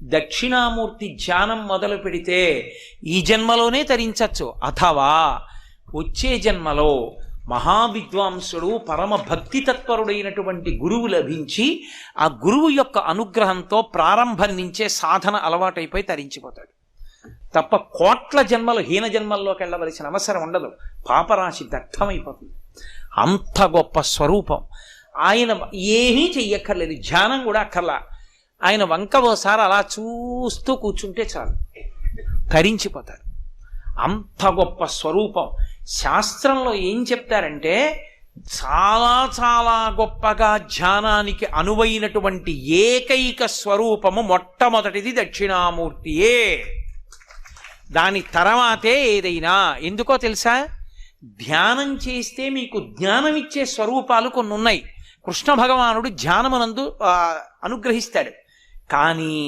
దక్షిణామూర్తి ధ్యానం మొదలు పెడితే ఈ జన్మలోనే తరించచ్చు, అథవా వచ్చే జన్మలో మహావిద్వాంసుడు పరమ భక్తి తత్పరుడైనటువంటి గురువు లభించి ఆ గురువు యొక్క అనుగ్రహంతో ప్రారంభం నుంచే సాధన అలవాటైపోయి తరించిపోతాడు. తప్ప కోట్ల జన్మలు హీన జన్మల్లోకి వెళ్ళవలసిన అవసరం ఉండదు. పాపరాశి దగ్ధమైపోతుంది. అంత గొప్ప స్వరూపం. ఆయన ఏమీ చెయ్యక్కర్లేదు, ధ్యానం కూడా అక్కర్లా. ఆయన వంక ఓసారి అలా చూస్తూ కూర్చుంటే చాలు, తరించిపోతారు. అంత గొప్ప స్వరూపం. శాస్త్రంలో ఏం చెప్తారంటే చాలా చాలా గొప్పగా ధ్యానానికి అనువైనటువంటి ఏకైక స్వరూపము మొట్టమొదటిది దక్షిణామూర్తియే. దాని తర్వాతే ఏదైనా. ఎందుకో తెలుసా? ధ్యానం చేస్తే మీకు జ్ఞానం ఇచ్చే స్వరూపాలు కొన్ని ఉన్నాయి. కృష్ణ భగవానుడు ధ్యానమునందు అనుగ్రహిస్తాడు. కానీ